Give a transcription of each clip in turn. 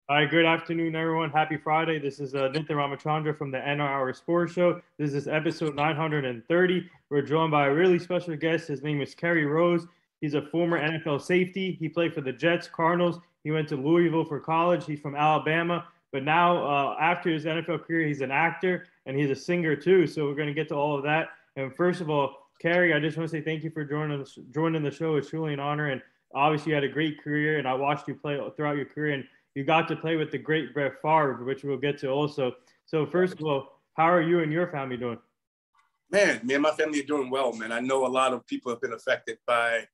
All right, good afternoon, everyone. Happy Friday. This is Nithin Ramachandra from the NR Sports Show. This is episode 930. We're joined by a really special guest. His name is Kerry Rhodes. He's a former NFL safety. He played for the Jets, Cardinals. He went to Louisville for college. He's from Alabama. But now, after his NFL career, he's an actor and he's a singer too. So we're going to get to all of that. And first of all, Kerry, I just want to say thank you for joining the show. It's truly an honor. And obviously, you had a great career, and I watched you play throughout your career. And you got to play with the great Brett Favre, which we'll get to also. So first of all, how are you and your family doing? Man, me and my family are doing well, man. I know a lot of people have been affected by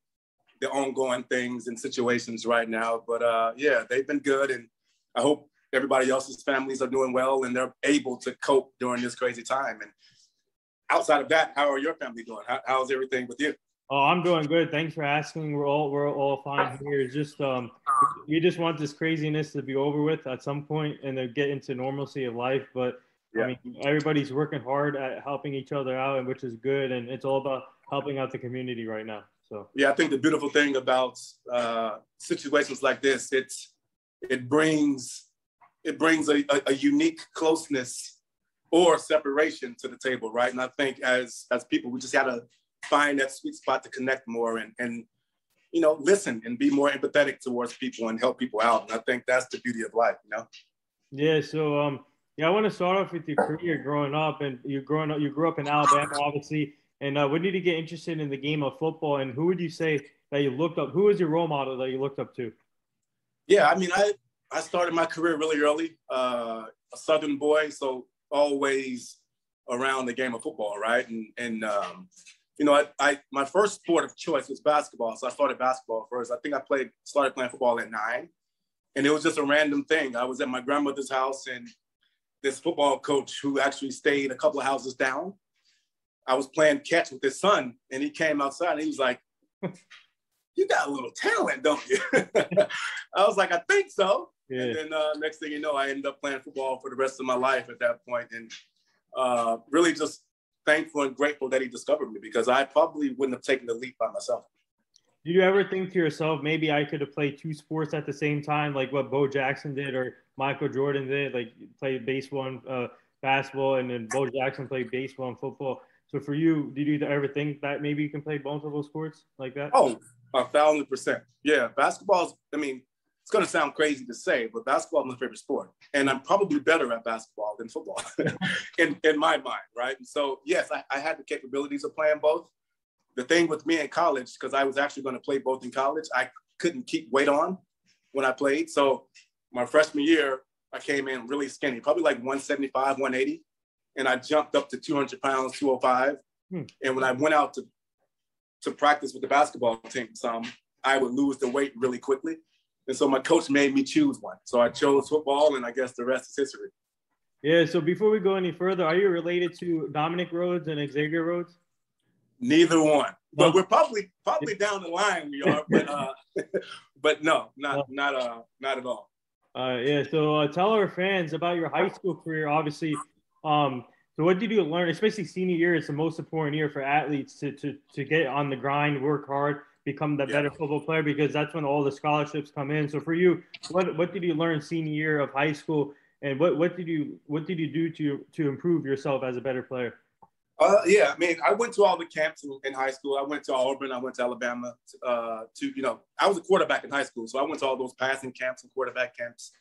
the ongoing things and situations right now, but yeah, they've been good. And I hope everybody else's families are doing well and they're able to cope during this crazy time. And outside of that, how are your family doing? How's everything with you? Oh, I'm doing good. Thanks for asking. We're all fine here. It's just we just want this craziness to be over with at some point and then get into normalcy of life. But yeah. I mean, everybody's working hard at helping each other out, and which is good. And it's all about helping out the community right now. So yeah, I think the beautiful thing about situations like this, it brings a unique closeness or separation to the table, right? And I think as people, we just gotta find that sweet spot to connect more and you know, listen and be more empathetic towards people and help people out. And I think that's the beauty of life, you know? Yeah. So yeah, I want to start off with your career growing up. And you grew up in Alabama, obviously. And when did you get interested in the game of football? And who would you say that you looked up? Who was your role model that you looked up to? Yeah, I mean, I started my career really early, a Southern boy, so always around the game of football, right? And you know, my first sport of choice was basketball, so I started basketball first. I think I started playing football at 9, and it was just a random thing. I was at my grandmother's house, and this football coach who actually stayed a couple of houses down, I was playing catch with his son, and he came outside, and he was like, "You got a little talent, don't you?" I was like, "I think so." Yeah. And then next thing you know, I ended up playing football for the rest of my life at that point, and really just thankful and grateful that he discovered me, because I probably wouldn't have taken the leap by myself. Did you ever think to yourself, maybe I could have played 2 sports at the same time, like what Bo Jackson did or Michael Jordan did, like played baseball and basketball, and then Bo Jackson played baseball and football? So for you, did you ever think that maybe you can play multiple sports like that? Oh, 1,000%. Yeah, basketball, I mean, it's going to sound crazy to say, but basketball is my favorite sport. And I'm probably better at basketball than football in my mind, right? And so, yes, I had the capabilities of playing both. The thing with me in college, because I was actually going to play both in college, I couldn't keep weight on when I played. So my freshman year, I came in really skinny, probably like 175, 180. And I jumped up to 200 pounds, 205. And when I went out to practice with the basketball team, I would lose the weight really quickly. And so my coach made me choose one. So I chose football, and I guess the rest is history. Yeah, so before we go any further, are you related to Dominic Rhodes and Xavier Rhodes? Neither one. But we're probably down the line we are, but no, not at all. Yeah, so tell our fans about your high school career, obviously. So what did you learn, especially senior year? It's the most important year for athletes to get on the grind, work hard, become the better football player, because that's when all the scholarships come in. So for you, what did you learn senior year of high school, and what did you do to improve yourself as a better player? Yeah, I mean, I went to all the camps in high school. I went to Auburn. I went to Alabama. I was a quarterback in high school, so I went to all those passing camps and quarterback camps.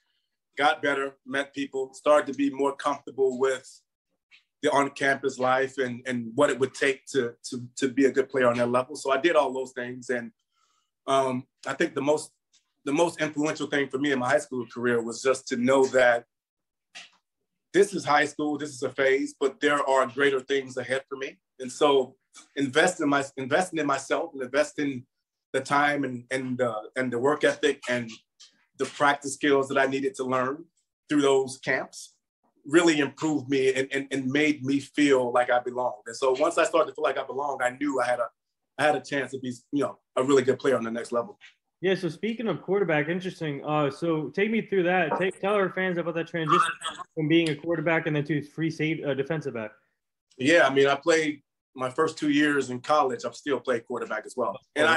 Got better, met people, started to be more comfortable with the on-campus life and what it would take to be a good player on that level. So I did all those things, and I think the most influential thing for me in my high school career was just to know that this is high school, this is a phase, but there are greater things ahead for me. And so investing in myself and investing the time and the work ethic and the practice skills that I needed to learn through those camps really improved me and made me feel like I belonged. And so once I started to feel like I belonged, I knew I had a chance to be, a really good player on the next level. Yeah, so speaking of quarterback, interesting. So take me through that. Tell our fans about that transition from being a quarterback and then to free defensive back. Yeah, I mean, I played my first 2 years in college. I've still played quarterback as well. And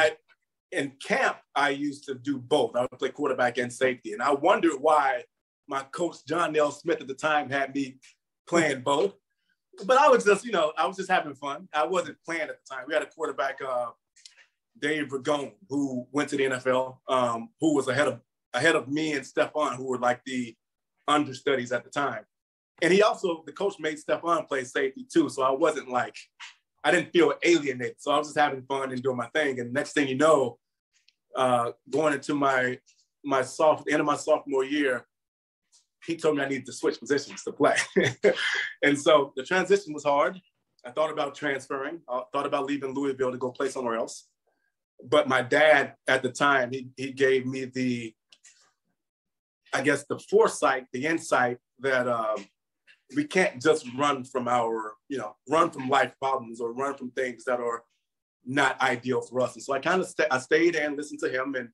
in camp, I used to do both. I would play quarterback and safety. And I wondered why my coach, John L. Smith at the time, had me playing both. But I was just, I was just having fun. I wasn't playing at the time. We had a quarterback, Dave Ragone, who went to the NFL, who was ahead of me and Stephon, who were like the understudies at the time. And the coach made Stephon play safety too. So I didn't feel alienated. So I was just having fun and doing my thing. And next thing you know, going into my end of my sophomore year, he told me I needed to switch positions to play. And so the transition was hard. I thought about transferring. I thought about leaving Louisville to go play somewhere else. But my dad at the time, he gave me the foresight, the insight that we can't just run from life problems or run from things that are not ideal for us. And so I stayed and listened to him and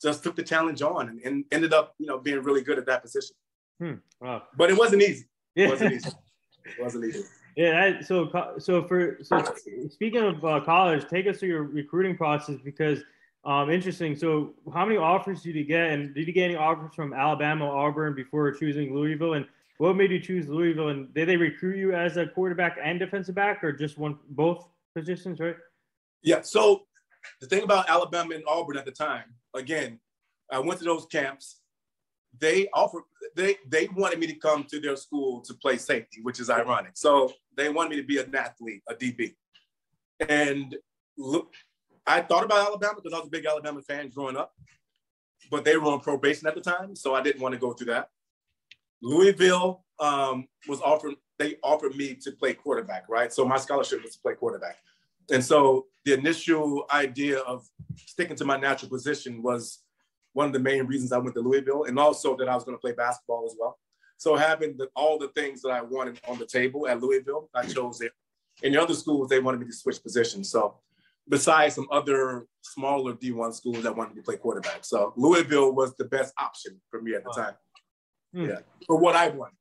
just took the challenge on and ended up, being really good at that position. Wow. But it wasn't easy. Yeah. It wasn't easy. Yeah. So speaking of college, take us through your recruiting process because interesting. So how many offers did you get, and did you get any offers from Alabama, Auburn before choosing Louisville? And what made you choose Louisville? And did they recruit you as a quarterback and defensive back, or just both positions? Right. Yeah. So the thing about Alabama and Auburn at the time, again, I went to those camps. They wanted me to come to their school to play safety, which is ironic. So they wanted me to be an athlete, a DB. And look, I thought about Alabama because I was a big Alabama fan growing up, but they were on probation at the time, so I didn't want to go through that. Louisville they offered me to play quarterback, right? So my scholarship was to play quarterback. And so the initial idea of sticking to my natural position was one of the main reasons I went to Louisville, and also that I was going to play basketball as well. So having all the things that I wanted on the table at Louisville, I chose it. In the other schools, they wanted me to switch positions. So besides some other smaller D1 schools that wanted me to play quarterback. So Louisville was the best option for me at the time. Yeah, for what I want.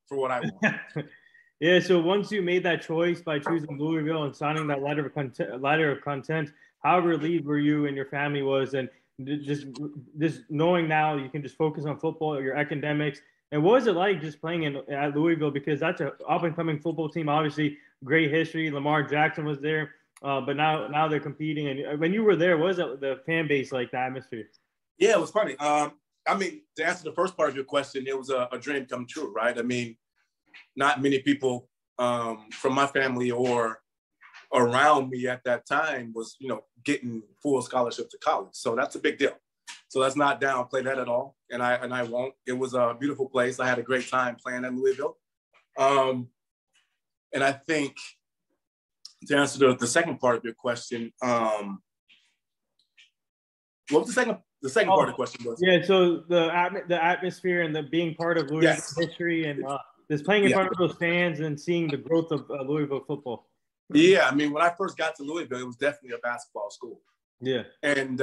Yeah, so once you made that choice by choosing Louisville and signing that letter of content, how relieved were you and your family was, and just knowing now you can just focus on football or your academics? And what was it like just playing at Louisville? Because that's an up-and-coming football team, obviously great history. Lamar Jackson was there, but now they're competing. And when you were there, what was the fan base like, the atmosphere? Yeah, it was funny. To answer the first part of your question, it was a dream come true, right? I mean, not many people from my family or around me at that time was, getting full scholarship to college. So that's a big deal. So let's not downplay that at all. And I won't. It was a beautiful place. I had a great time playing at Louisville. And I think to answer the second part of your question, what was the second part of the question was? Yeah, so the atmosphere and the being part of Louisville history and just playing in front of those fans and seeing the growth of Louisville football. Yeah, I mean, when I first got to Louisville, it was definitely a basketball school. Yeah. And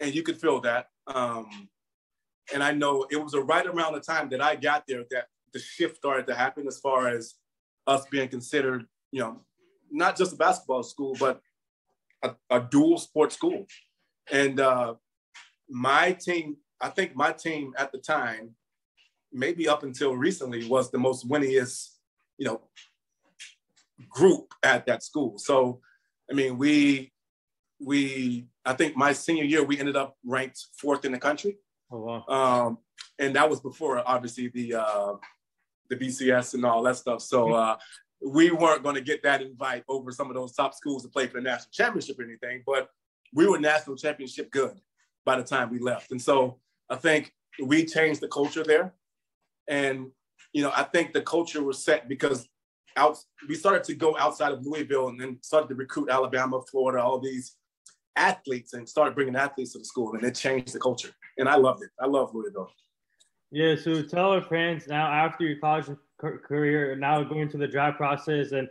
you could feel that. And I know it was right around the time that I got there that the shift started to happen as far as us being considered, not just a basketball school, but a dual sport school. And my team at the time, maybe up until recently, was the most winningest, group at that school. So, I mean, I think my senior year, we ended up ranked 4th in the country. Oh, wow. And that was before, obviously, the BCS and all that stuff. So we weren't going to get that invite over some of those top schools to play for the national championship or anything, but we were national championship good by the time we left. And so I think we changed the culture there. And, I think the culture was set because we started to go outside of Louisville and then started to recruit Alabama, Florida, all these athletes, and started bringing athletes to the school, and it changed the culture. And I loved it. I love Louisville. Yeah, so tell our fans now, after your college career, now going to the draft process, and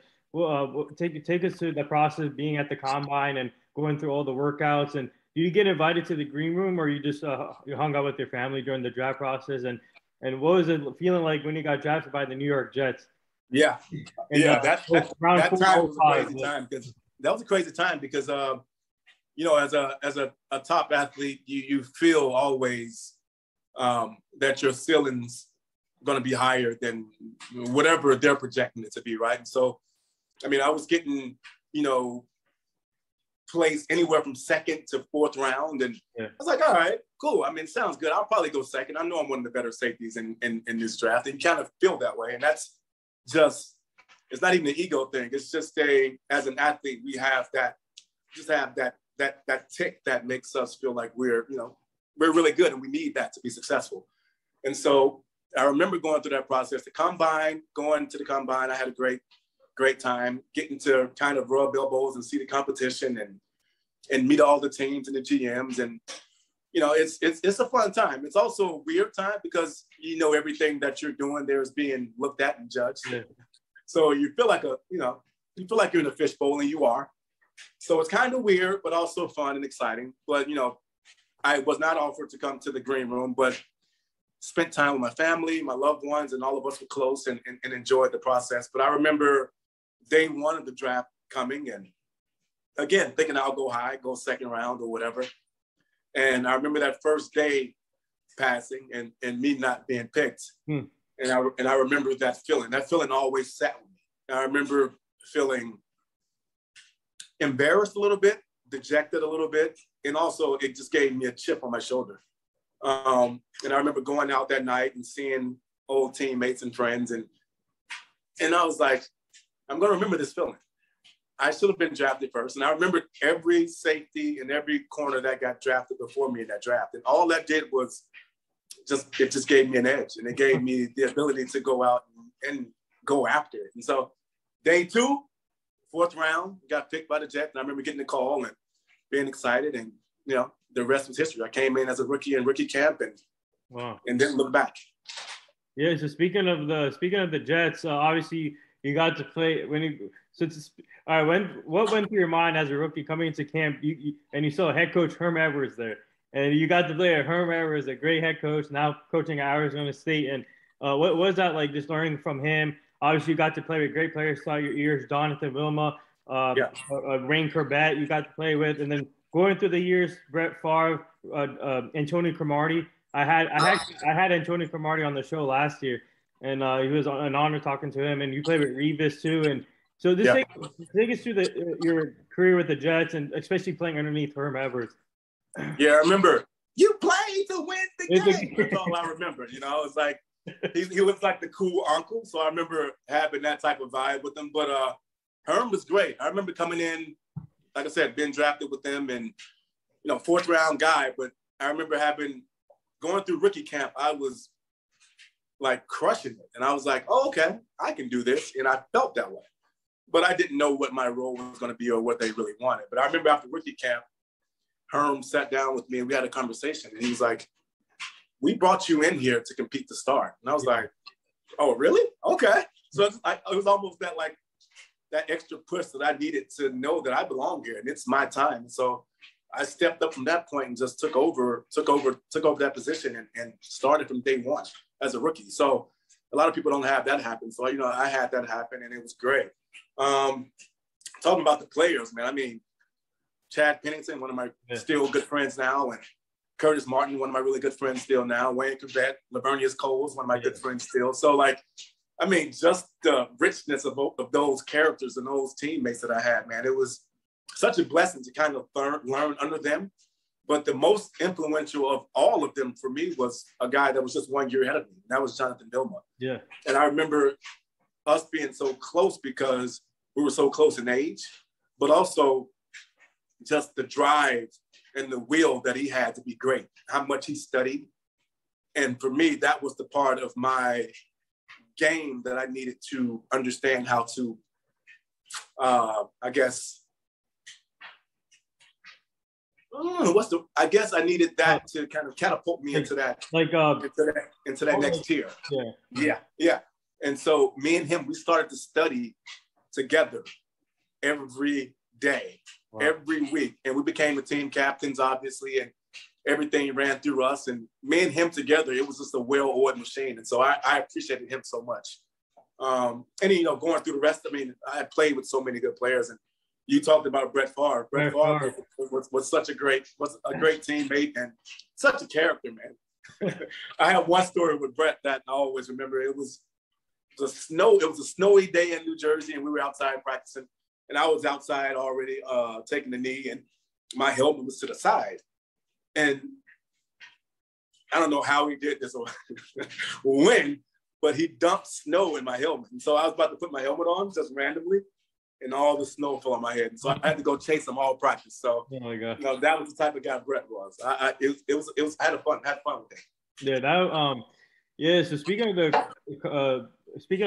take us through the process of being at the combine and going through all the workouts. And do you get invited to the green room, or you just you hung out with your family during the draft process? And what was it feeling like when you got drafted by the New York Jets? Yeah, that time was a crazy time because that was a crazy time because as a top athlete, you feel always that your ceilings going to be higher than whatever they're projecting it to be, right? And so, I mean, I was getting, you know, placed anywhere from second to fourth round. And I was like, all right, cool. I mean, sounds good. I'll probably go second. I know I'm one of the better safeties in this draft. And you kind of feel that way. And that's just, it's not even an ego thing. It's just as an athlete, we have that tick that makes us feel like we're really good and we need that to be successful. And so I remember going through that process, going to the combine. I had a great time getting to kind of rub elbows and see the competition and meet all the teams and the GMs. And, you know, it's a fun time. It's also a weird time because, you know, everything that you're doing there is being looked at and judged. Yeah. So you feel like you're in a fishbowl, and you are. So it's kind of weird, but also fun and exciting. But, you know, I was not offered to come to the green room, but spent time with my family, my loved ones, and all of us were close and enjoyed the process. But I remember day one of the draft coming, and again, thinking I'll go high, go second round or whatever. And I remember that first day passing and me not being picked. And I remember that feeling. That feeling always sat with me. And I remember feeling embarrassed a little bit, dejected a little bit, and also it just gave me a chip on my shoulder. And I remember going out that night and seeing old teammates and friends, and I was like, I'm going to remember this feeling. I should have been drafted first. And I remember every safety and every corner that got drafted before me in that draft. And all that did was it just gave me an edge, and it gave me the ability to go out and go after it. And so day two, fourth round, got picked by the Jets. And I remember getting the call and being excited, and, you know, the rest was history. I came in as a rookie in rookie camp and didn't look back. Yeah. So speaking of the Jets, obviously you got to play what went through your mind as a rookie coming into camp? And you saw head coach Herm Edwards there, and you got to play at Herm Edwards, a great head coach, now coaching at Arizona State. And what was that like, just learning from him? Obviously, you got to play with great players throughout your years, Jonathan Wilma, Rain Corbett, you got to play with, and then going through the years, Brett Favre, Antonio Cromartie. I had Antonio Cromartie on the show last year, and it was an honor talking to him. And you played with Revis too, and so take us through your career with the Jets, and especially playing underneath Herm Edwards. Yeah, I remember you played to win the game. That's all I remember. You know, it's like he looks like the cool uncle, so I remember having that type of vibe with him. But Herm was great. I remember coming in, like I said, being drafted with them, and, you know, fourth round guy. But I remember going through rookie camp, I was like crushing it. And I was like, oh, okay, I can do this. And I felt that way. But I didn't know what my role was going to be or what they really wanted. But I remember after rookie camp, Herm sat down with me and we had a conversation. And he was like, we brought you in here to compete to start. And I was like, oh, really? Okay. So it was almost that extra push that I needed to know that I belong here and it's my time. And so I stepped up from that point and just took over that position and started from day one as a rookie. So a lot of people don't have that happen. So, you know, I had that happen and it was great. Talking about the players, man, I mean, Chad Pennington, one of my still good friends now, and Curtis Martin, one of my really good friends still now, Wayne Corbett, Lavernius Coles, one of my good friends still. So, like, I mean, just the richness of those characters and those teammates that I had, man, it was such a blessing to kind of learn under them. But the most influential of all of them for me was a guy that was just 1 year ahead of me. And that was Jonathan Wilma. Yeah. And I remember us being so close because we were so close in age, but also just the drive and the will that he had to be great, how much he studied. And for me, that was the part of my game that I needed to understand how to, I guess I needed that to kind of catapult me into that, into that next tier. Yeah. And so me and him, we started to study together every day, every week. And we became the team captains, obviously, and everything ran through us. And me and him together, it was just a well-oiled machine. And so I appreciated him so much. And, you know, going through the rest, I mean, I played with so many good players. And you talked about Brett Favre. Was such a great teammate and such a character, man. I have one story with Brett that I always remember. It was a snowy day in New Jersey, and we were outside practicing. And I was outside already taking the knee, and my helmet was to the side. And I don't know how he did this or when, but he dumped snow in my helmet. And so I was about to put my helmet on just randomly, and all the snow fell on my head. And so I had to go chase him all practice. So oh my God. That was the type of guy Brett was. I had fun with it. Yeah, so speaking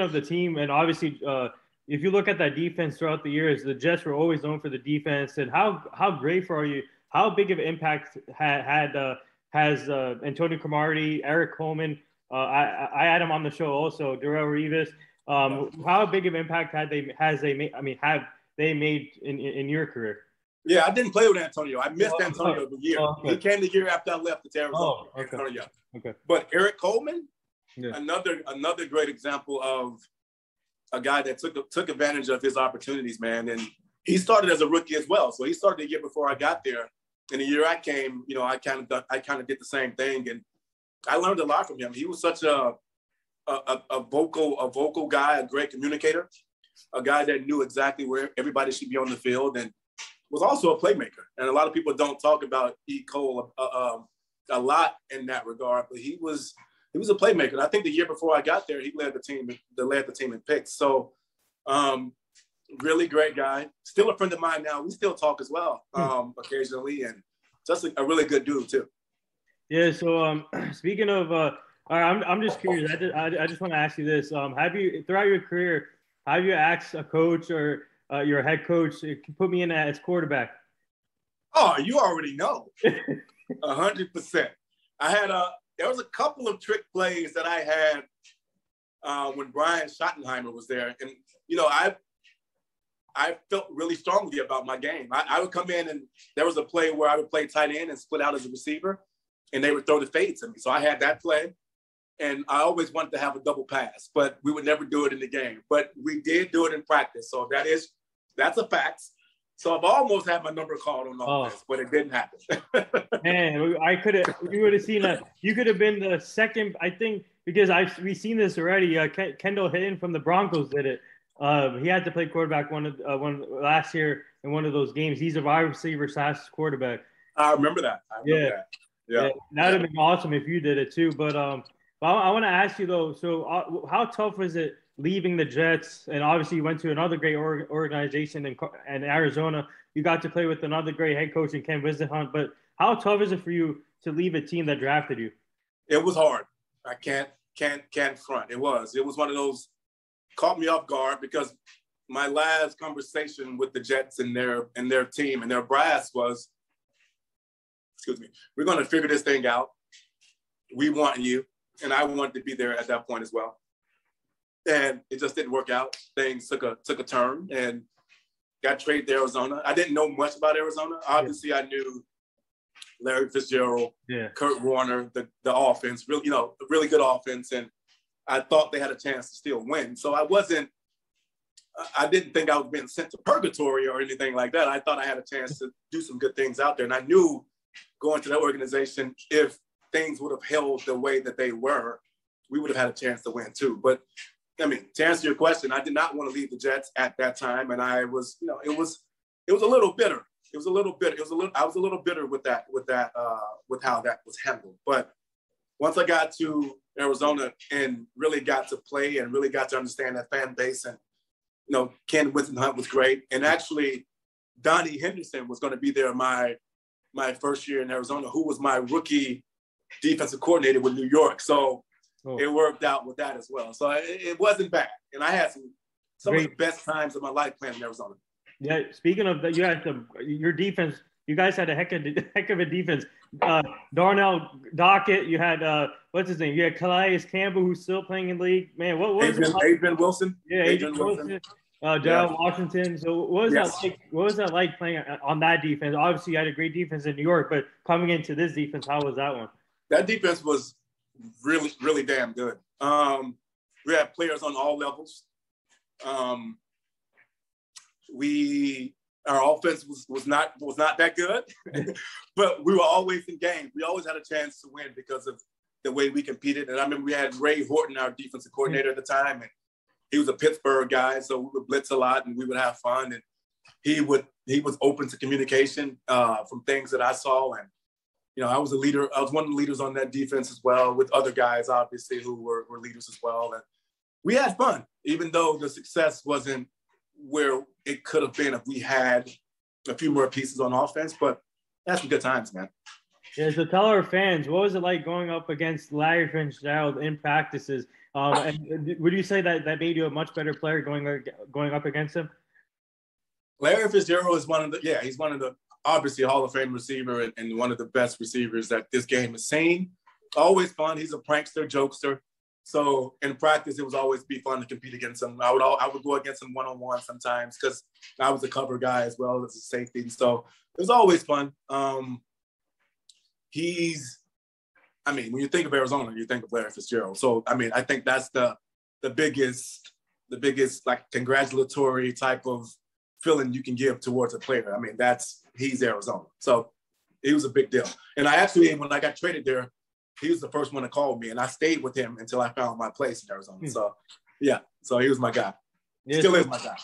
of the team, and obviously if you look at that defense throughout the years, the Jets were always known for the defense. And how grateful are you? How big of an impact has Antonio Cromartie, Eric Coleman? I had him on the show also, Darrelle Revis. How big of an impact have they made in your career? Yeah, I didn't play with Antonio. I missed Antonio the year. Okay. He came the year after I left to Arizona. Oh, okay. Antonio. Okay. But Eric Coleman, yeah. another great example of a guy that took advantage of his opportunities, man. And he started as a rookie as well. So he started the year before I got there. And the year I came, I kind of did the same thing, and I learned a lot from him. He was such a vocal guy, a great communicator, a guy that knew exactly where everybody should be on the field, and was also a playmaker. And a lot of people don't talk about E. Cole a lot in that regard, but he was a playmaker. And I think the year before I got there, he led the team in picks. So really great guy. Still a friend of mine now. We still talk as well occasionally, and just a really good dude too. Yeah. So speaking of, I'm just curious. I just want to ask you this: have you throughout your career, have you asked a coach or your head coach to put me in as quarterback? Oh, you already know. 100%. There was a couple of trick plays that I had when Brian Schottenheimer was there, and I felt really strongly about my game. I would come in, and there was a play where I would play tight end and split out as a receiver, and they would throw the fade to me. So I had that play, and I always wanted to have a double pass, but we would never do it in the game. But we did do it in practice, so that's a fact. So I've almost had my number called on offense, but it didn't happen. Man, you would have seen that. You could have been the second, I think, because we've seen this already. Kendall Hinton from the Broncos did it. He had to play quarterback one last year in one of those games. He's a wide receiver / quarterback. I remember that. Yeah. That would have been awesome if you did it too. But I want to ask you though. So how tough was it leaving the Jets? And obviously you went to another great organization in Arizona. You got to play with another great head coach in Ken Wisenhunt. But how tough is it for you to leave a team that drafted you? It was hard. I can't front. It was one of those. Caught me off guard because my last conversation with the Jets and their team and their brass was, we're going to figure this thing out. We want you. And I wanted to be there at that point as well. And it just didn't work out. Things took a turn and got traded to Arizona. I didn't know much about Arizona. Obviously, I knew Larry Fitzgerald, Kurt Warner, the offense, really good offense. And I thought they had a chance to still win. So I didn't think I was being sent to purgatory or anything like that. I thought I had a chance to do some good things out there. And I knew going to that organization, if things would have held the way that they were, we would have had a chance to win too. But I mean, to answer your question, I did not want to leave the Jets at that time. And I was, it was a little bitter. I was a little bitter with how that was handled. But once I got to Arizona and really got to play and really got to understand that fan base, and Ken Wisenhunt was great, and actually Donnie Henderson was going to be there my first year in Arizona, who was my rookie defensive coordinator with New York. So it worked out with that as well. So it wasn't bad, and I had some of the best times of my life playing in Arizona. Yeah, speaking of that, you had your defense. You guys had a heck of a defense. Darnell Dockett. You had what's his name? You had Calais Campbell, who's still playing in the league. Man, what was Adrian Wilson? Yeah, Adrian Wilson. Darrell Washington. So what was that like? What was that like playing on that defense? Obviously, you had a great defense in New York, but coming into this defense, how was that one? That defense was really, really damn good. We had players on all levels. Our offense was not that good, but we were always in games. We always had a chance to win because of the way we competed. And I remember we had Ray Horton, our defensive coordinator at the time, and he was a Pittsburgh guy, so we would blitz a lot and we would have fun. And he was open to communication from things that I saw. And, you know, I was a leader. I was one of the leaders on that defense as well, with other guys, obviously, who were leaders as well. And we had fun, even though the success wasn't where it could have been if we had a few more pieces on offense. But that's some good times, man. Yeah, so tell our fans, what was it like going up against Larry Fitzgerald in practices? And would you say that made you a much better player going up against him? Larry Fitzgerald is he's one of the obviously Hall of Fame receiver and one of the best receivers that this game has seen. Always fun. He's a prankster, jokester. So in practice, it was always be fun to compete against him. I would go against him one-on-one sometimes because I was a cover guy as well as a safety. And so it was always fun. When you think of Arizona, you think of Larry Fitzgerald. So, I think that's the biggest like congratulatory type of feeling you can give towards a player. He's Arizona. So he was a big deal. And when I got traded there, he was the first one to call me, and I stayed with him until I found my place in Arizona. So, yeah. So he was my guy. Yeah, Still is my guy.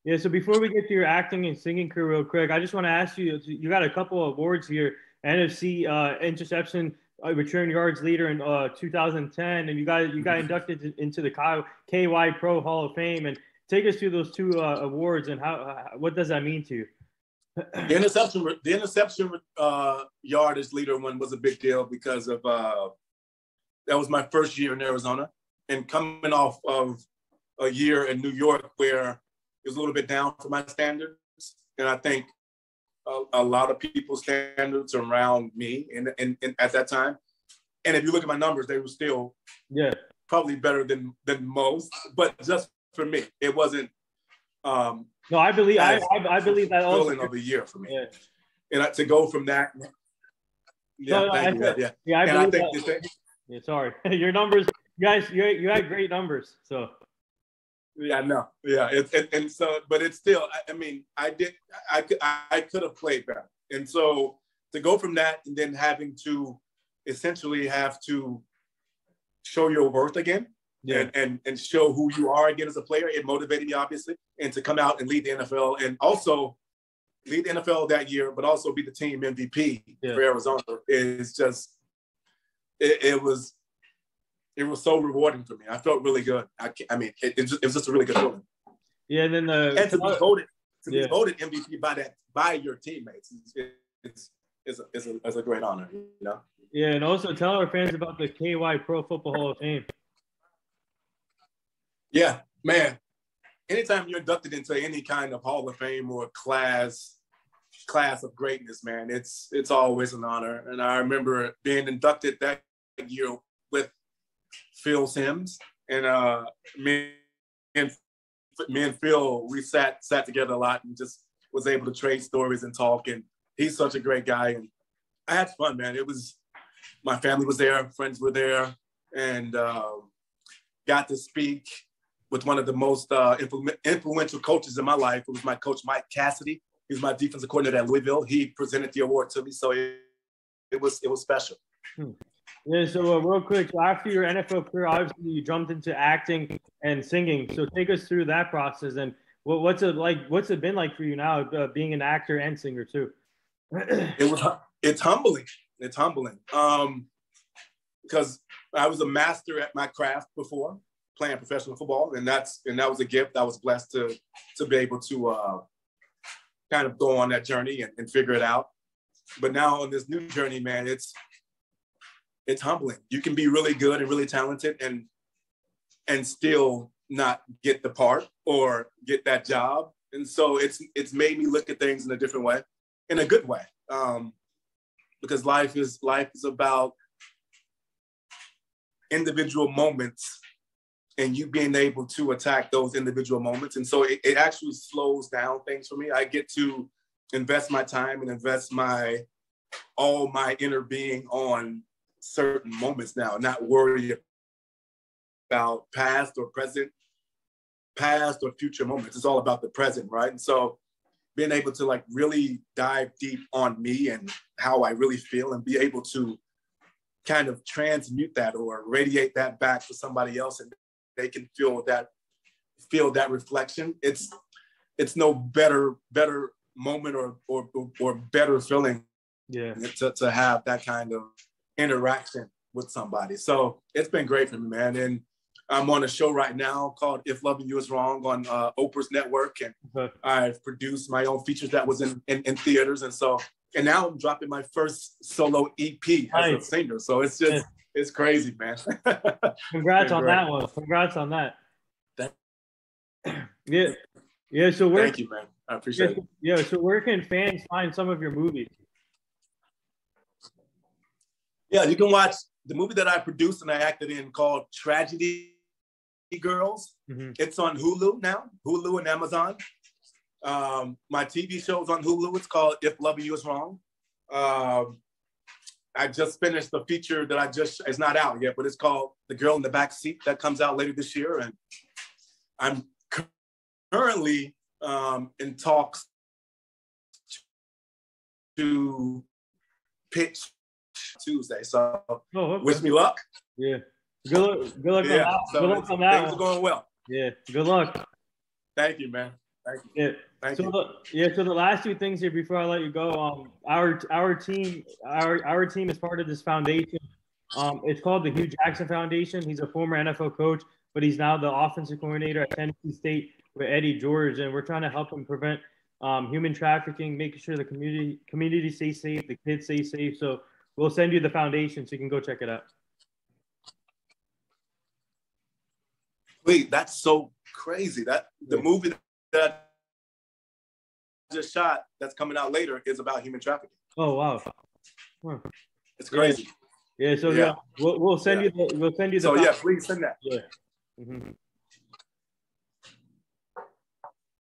Yeah. So before we get to your acting and singing career real quick, I just want to ask you, you got a couple of awards here. NFC interception return yards leader in 2010, and you got inducted into the KY Pro Hall of Fame. And take us through those two awards and what does that mean to you? The interception yardage leader one was a big deal because of that was my first year in Arizona, and coming off of a year in New York where it was a little bit down for my standards, and I think a lot of people's standards around me and at that time. And if you look at my numbers, they were still probably better than most, but just for me, it wasn't. No, I believe that also of a year for me. Yeah. And to go from that. Yeah, no, thank you. Yeah, I think yeah, sorry. Your numbers, you guys, you had great numbers. So. Yeah, no, yeah, and so, but it's still. I could have played better, and so to go from that and then having to essentially have to show your worth again, and show who you are again as a player, it motivated me obviously, and to come out and lead the NFL and also lead the NFL that year, but also be the team MVP for Arizona is just it was. It was so rewarding for me. I felt really good. It was just a really good feeling. Yeah, and then to be voted MVP by your teammates is a great honor, you know. Yeah, and also tell our fans about the KY Pro Football Hall of Fame. Yeah, man. Anytime you're inducted into any kind of Hall of Fame or class of greatness, man, it's always an honor. And I remember being inducted that year with Phil Simms, and me and Phil, we sat together a lot and just was able to trade stories and talk. And he's such a great guy, and I had fun, man. It was my family was there, friends were there, and got to speak with one of the most influential coaches in my life. It was my coach, Mike Cassidy. He was my defensive coordinator at Louisville. He presented the award to me, so it was special. Yeah, so real quick, so after your NFL career, obviously you jumped into acting and singing. So take us through that process and what's it like? What's it been like for you now, being an actor and singer too? It's humbling. It's humbling because I was a master at my craft before playing professional football, and that was a gift. I was blessed to be able to kind of go on that journey and figure it out. But now on this new journey, man, it's humbling. You can be really good and really talented and still not get the part or get that job. And so it's made me look at things in a different way, in a good way. Because life is about individual moments and you being able to attack those individual moments. And so it actually slows down things for me. I get to invest my time and invest all my inner being on certain moments now, not worry about past or future moments. It's all about the present, right? And so being able to like really dive deep on me and how I really feel and be able to kind of transmute that or radiate that back to somebody else, and they can feel that reflection. It's no better moment or better feeling to have that kind of interaction with somebody. So it's been great for me, man. And I'm on a show right now called If Loving You Is Wrong on Oprah's network, and I've produced my own features that was in theaters, and now I'm dropping my first solo EP as a singer. So it's just it's crazy, man. Congrats on that one. Congrats on that. Yeah. So thank you, man. I appreciate it. Yeah. So where can fans find some of your movies? Yeah, you can watch the movie that I produced and I acted in called Tragedy Girls. Mm-hmm. It's on Hulu now, Hulu and Amazon. My TV show's on Hulu. It's called If Loving You Is Wrong. I just finished the feature that it's not out yet, but it's called The Girl in the Back Seat, that comes out later this year. And I'm currently in talks to pitch Tuesday. So wish me luck. Yeah. Good luck on that. Good luck on that. Things are going well. Yeah. Good luck. Thank you, man. Thank you. Yeah. Thank you. So the last two things here before I let you go, our team is part of this foundation. It's called the Hugh Jackson Foundation. He's a former NFL coach, but he's now the offensive coordinator at Tennessee State with Eddie George, and we're trying to help him prevent human trafficking, making sure the community stays safe, the kids stay safe. So we'll send you the foundation so you can go check it out. Wait, that's so crazy. That the movie that I just shot that's coming out later is about human trafficking. Oh wow. Huh. It's crazy. Yeah, so we'll send you the So please send that. Yeah. Mm-hmm.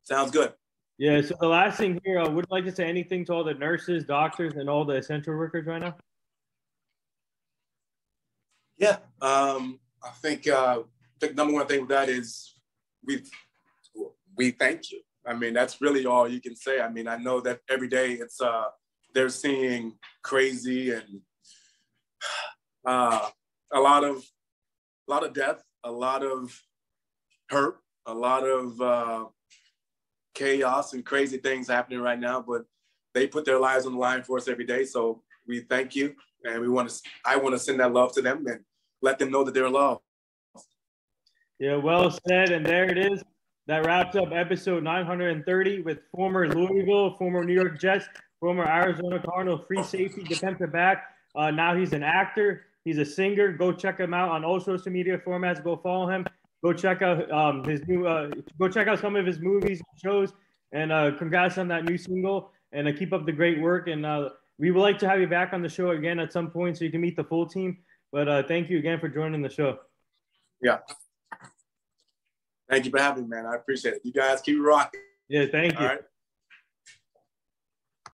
Sounds good. Yeah, so the last thing here, I would like to say anything to all the nurses, doctors, and all the essential workers right now. Yeah, I think the number one thing with that is we thank you. I mean, that's really all you can say. I mean, I know that every day it's they're seeing crazy and a lot of death, a lot of hurt, a lot of chaos and crazy things happening right now. But they put their lives on the line for us every day. So we thank you, and I want to send that love to them and let them know that they're loved. Yeah, well said. And there it is. That wraps up episode 930 with former Louisville, former New York Jets, former Arizona Cardinal free safety defensive back. Now he's an actor. He's a singer. Go check him out on all social media formats. Go follow him. Go check out Go check out some of his movies and shows. And congrats on that new single. And keep up the great work. And we would like to have you back on the show again at some point so you can meet the full team. But thank you again for joining the show. Yeah. Thank you for having me, man. I appreciate it. You guys keep rocking. Yeah, thank you. All right.